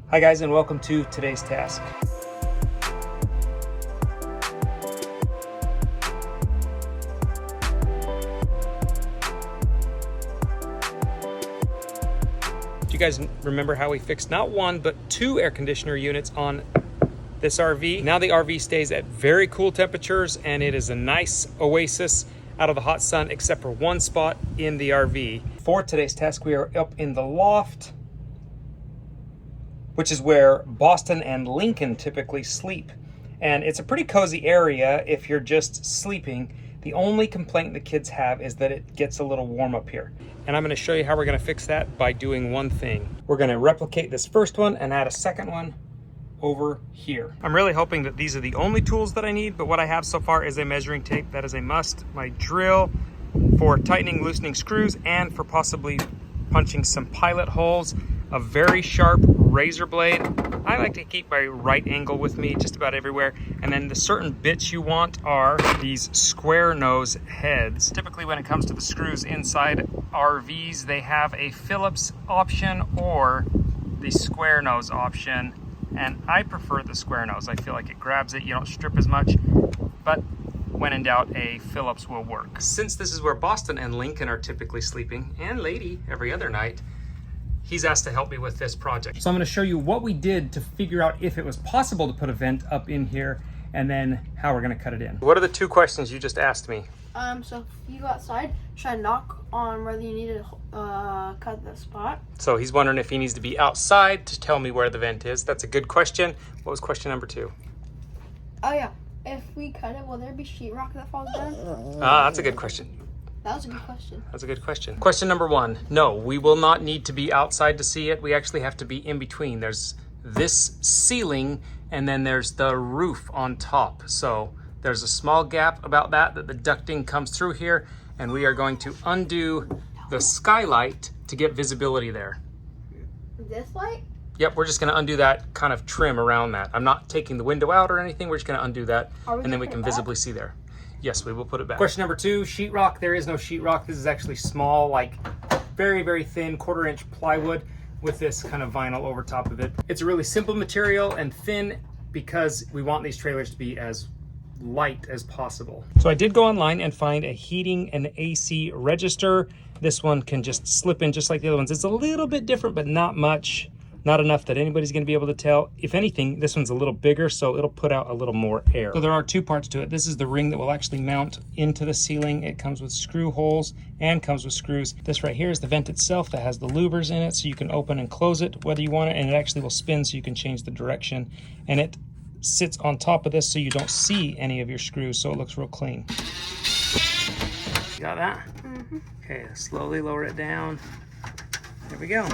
Hi guys, and welcome to today's task. Do you guys remember how we fixed not one, but two air conditioner units on this RV? Now the RV stays at very cool temperatures and it is a nice oasis out of the hot sun, except for one spot in the RV. For today's task, we are up in the loft, which is where Boston and Lincoln typically sleep. And it's a pretty cozy area if you're just sleeping. The only complaint the kids have is that it gets a little warm up here. And I'm gonna show you how we're gonna fix that by doing one thing. We're gonna replicate this first one and add a second one over here. I'm really hoping that these are the only tools that I need, but what I have so far is a measuring tape. That is a must. My drill for tightening, loosening screws, and for possibly punching some pilot holes. A very sharp razor blade. I like to keep my right angle with me just about everywhere. And then the certain bits you want are these square nose heads. Typically when it comes to the screws inside RVs, they have a Phillips option or the square nose option. And I prefer the square nose. I feel like it grabs it, you don't strip as much, but when in doubt, a Phillips will work. Since this is where Boston and Lincoln are typically sleeping, and Lady every other night, he's asked to help me with this project. So I'm gonna show you what we did to figure out if it was possible to put a vent up in here and then how we're gonna cut it in. What are the two questions you just asked me? So if you go outside, try to knock on whether you need to cut the spot. So he's wondering if he needs to be outside to tell me where the vent is. That's a good question. What was question number two? Oh yeah, if we cut it, will there be sheetrock that falls down? That's a good question. That was a good question. That's a good question. Question number one, no, we will not need to be outside to see it. We actually have to be in between. There's this ceiling and then there's the roof on top. So there's a small gap about that the ducting comes through here, and we are going to undo the skylight to get visibility there. This light? Yep, we're just gonna undo that kind of trim around that. I'm not taking the window out or anything. We're just gonna undo that and then we can visibly see there. Yes, we will put it back. Question number two, sheetrock. There is no sheetrock. This is actually small, like very, very thin 1/4-inch plywood with this kind of vinyl over top of it. It's a really simple material and thin because we want these trailers to be as light as possible. So I did go online and find a heating and AC register. This one can just slip in just like the other ones. It's a little bit different, but not much. Not enough that anybody's gonna be able to tell. If anything, this one's a little bigger, so it'll put out a little more air. So there are two parts to it. This is the ring that will actually mount into the ceiling. It comes with screw holes and comes with screws. This right here is the vent itself that has the louvers in it, so you can open and close it whether you want it, and it actually will spin so you can change the direction. And it sits on top of this so you don't see any of your screws, so it looks real clean. You got that? Mm-hmm. Okay, slowly lower it down. There we go.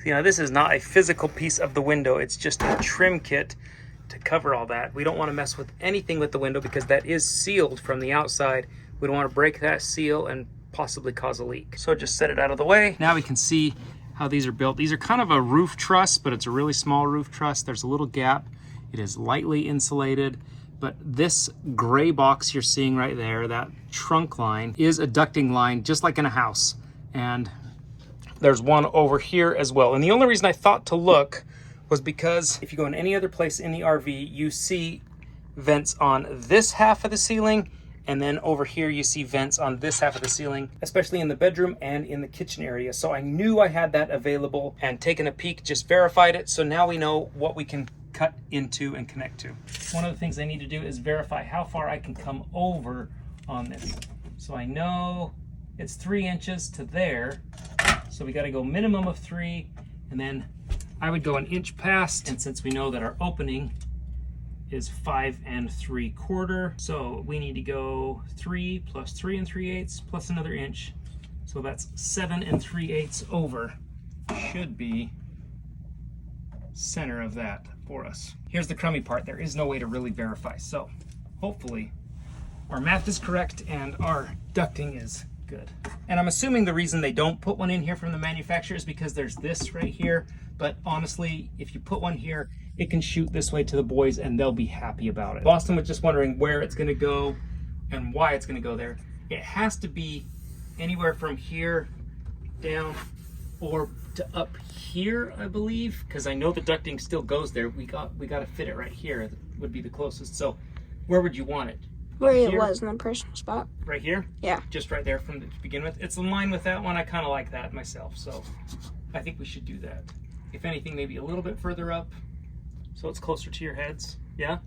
You know, this is not a physical piece of the window. It's just a trim kit to cover all that. We don't want to mess with anything with the window because that is sealed from the outside. We don't want to break that seal and possibly cause a leak. So just set it out of the way. Now we can see how these are built. These are kind of a roof truss, but it's a really small roof truss. There's a little gap. It is lightly insulated, but this gray box you're seeing right there, that trunk line, is a ducting line just like in a house. And there's one over here as well. And the only reason I thought to look was because if you go in any other place in the RV, you see vents on this half of the ceiling, and then over here you see vents on this half of the ceiling, especially in the bedroom and in the kitchen area. So I knew I had that available, and taking a peek just verified it. So now we know what we can cut into and connect to. One of the things I need to do is verify how far I can come over on this. So I know it's 3 inches to there. So we got to go minimum of 3, and then I would go 1 inch past. And since we know that our opening is 5 3/4, so we need to go 3 plus 3 3/8 plus another inch. So that's 7 3/8 over. Should be center of that for us. Here's the crummy part. There is no way to really verify. So hopefully our math is correct and our ducting is good. And I'm assuming the reason they don't put one in here from the manufacturer is because there's this right here. But honestly, if you put one here, it can shoot this way to the boys and they'll be happy about it. Boston was just wondering where it's gonna go and why it's gonna go there. It has to be anywhere from here down or to up here, I believe, because I know the ducting still goes there. We got to fit it right here. That would be the closest. So where would you want it? Where Up it here? was in the personal spot. Right here? Yeah. Just right there from the, to begin with. It's in line with that one. I kind of like that myself, so I think we should do that. If anything, maybe a little bit further up, so it's closer to your heads. Yeah?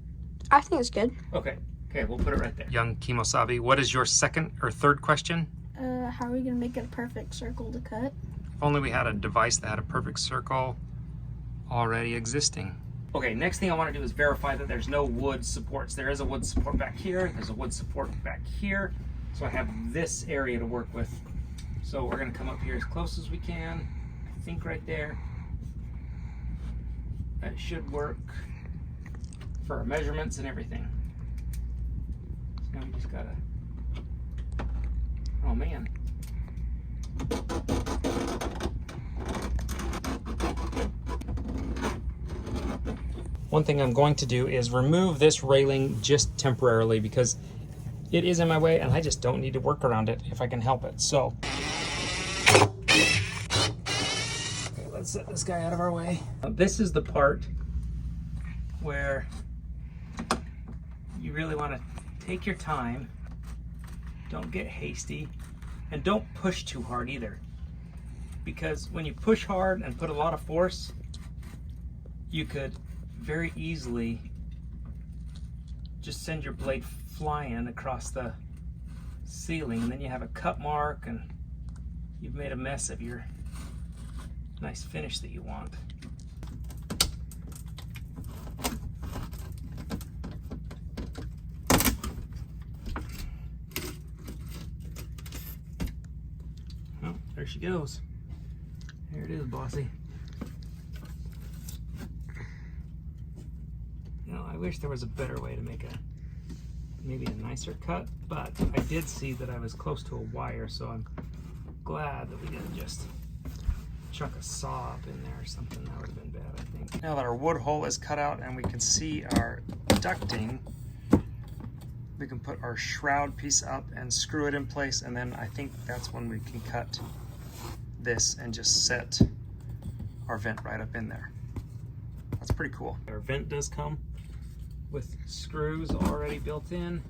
I think it's good. Okay. Okay, we'll put it right there. Young Kimosabi, what is your second or third question? How are we gonna make it a perfect circle to cut? If only we had a device that had a perfect circle already existing. Okay, next thing I want to do is verify that there's no wood supports. There is a wood support back here. There's a wood support back here. So I have this area to work with. So we're going to come up here as close as we can. I think right there. That should work for our measurements and everything. So now we just got to... Oh, man. One thing I'm going to do is remove this railing just temporarily because it is in my way and I just don't need to work around it if I can help it. So, okay, let's set this guy out of our way. This is the part where you really want to take your time, don't get hasty, and don't push too hard either. Because when you push hard and put a lot of force, you could very easily just send your blade flying across the ceiling, and then you have a cut mark and you've made a mess of your nice finish that you want. Oh, there she goes. There it is, bossy. I wish there was a better way to make maybe a nicer cut, but I did see that I was close to a wire, so I'm glad that we didn't just chuck a saw up in there or something. That would have been bad, I think. Now that our wood hole is cut out and we can see our ducting, we can put our shroud piece up and screw it in place, and then I think that's when we can cut this and just set our vent right up in there. That's pretty cool. Our vent does come with screws already built in.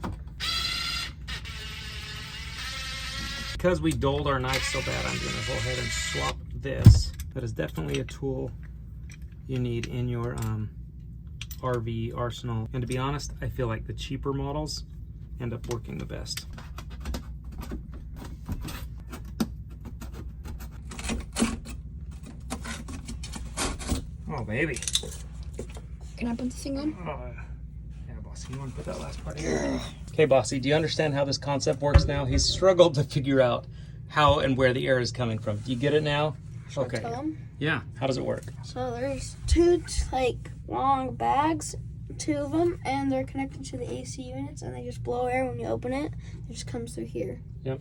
Because we dulled our knife so bad, I'm gonna go ahead and swap this. That is definitely a tool you need in your RV arsenal. And to be honest, I feel like the cheaper models end up working the best. Oh, baby. Can I put this thing on? Yeah, Bossy, you want to put that last part in? Okay, Bossy, do you understand how this concept works now? He's struggled to figure out how and where the air is coming from. Do you get it now? Okay. Yeah, how does it work? So there's two like long bags, two of them, and they're connected to the AC units, and they just blow air when you open it. It just comes through here. Yep.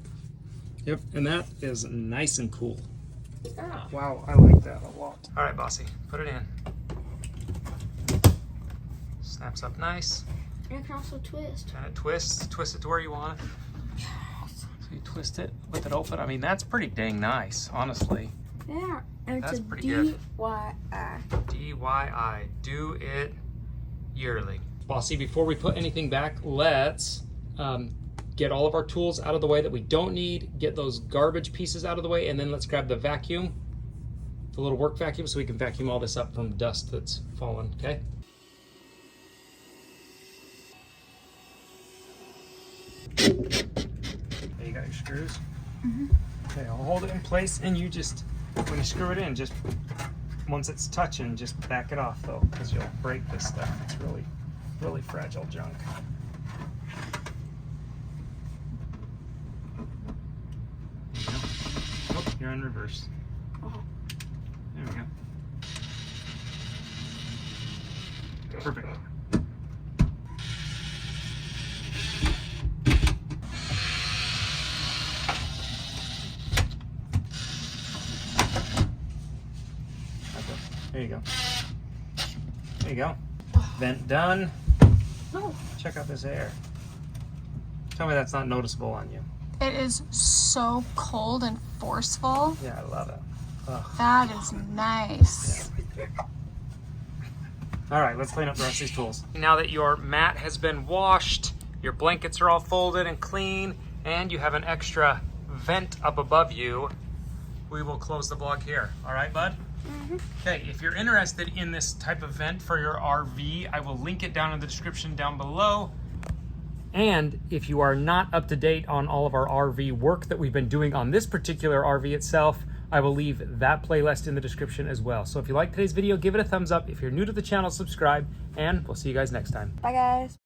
Yep, and that is nice and cool. Oh. Wow, I like that a lot. All right, Bossy, put it in. Snaps up nice. And it can also twist. And it twists. Twist it to where you want it. Yes. So you twist it with it open. I mean, that's pretty dang nice, honestly. Yeah. And That's it's a pretty good. DIY. DIY. Do it yearly. Bossy, before we put anything back, let's get all of our tools out of the way that we don't need, get those garbage pieces out of the way, and then let's grab the vacuum, the little work vacuum, so we can vacuum all this up from dust that's fallen, okay? There, you got your screws? Mm-hmm. Okay, I'll hold it in place, and you just, when you screw it in, just, once it's touching, just back it off, though, because you'll break this stuff. It's really, really fragile junk. Oh, you're in reverse. There we go. Perfect. There you go. There you go. Vent done. Oh. Check out this air. Tell me that's not noticeable on you. It is so cold and forceful. Yeah, I love it. That is nice. All right, let's clean up the rest of these tools. Now that your mat has been washed, your blankets are all folded and clean, and you have an extra vent up above you, we will close the vlog here. All right, bud? Okay, if you're interested in this type of vent for your RV, I will link it down in the description down below. And if you are not up to date on all of our RV work that we've been doing on this particular RV itself, I will leave that playlist in the description as well. So if you like today's video, give it a thumbs up. If you're new to the channel, subscribe, and we'll see you guys next time. Bye, guys.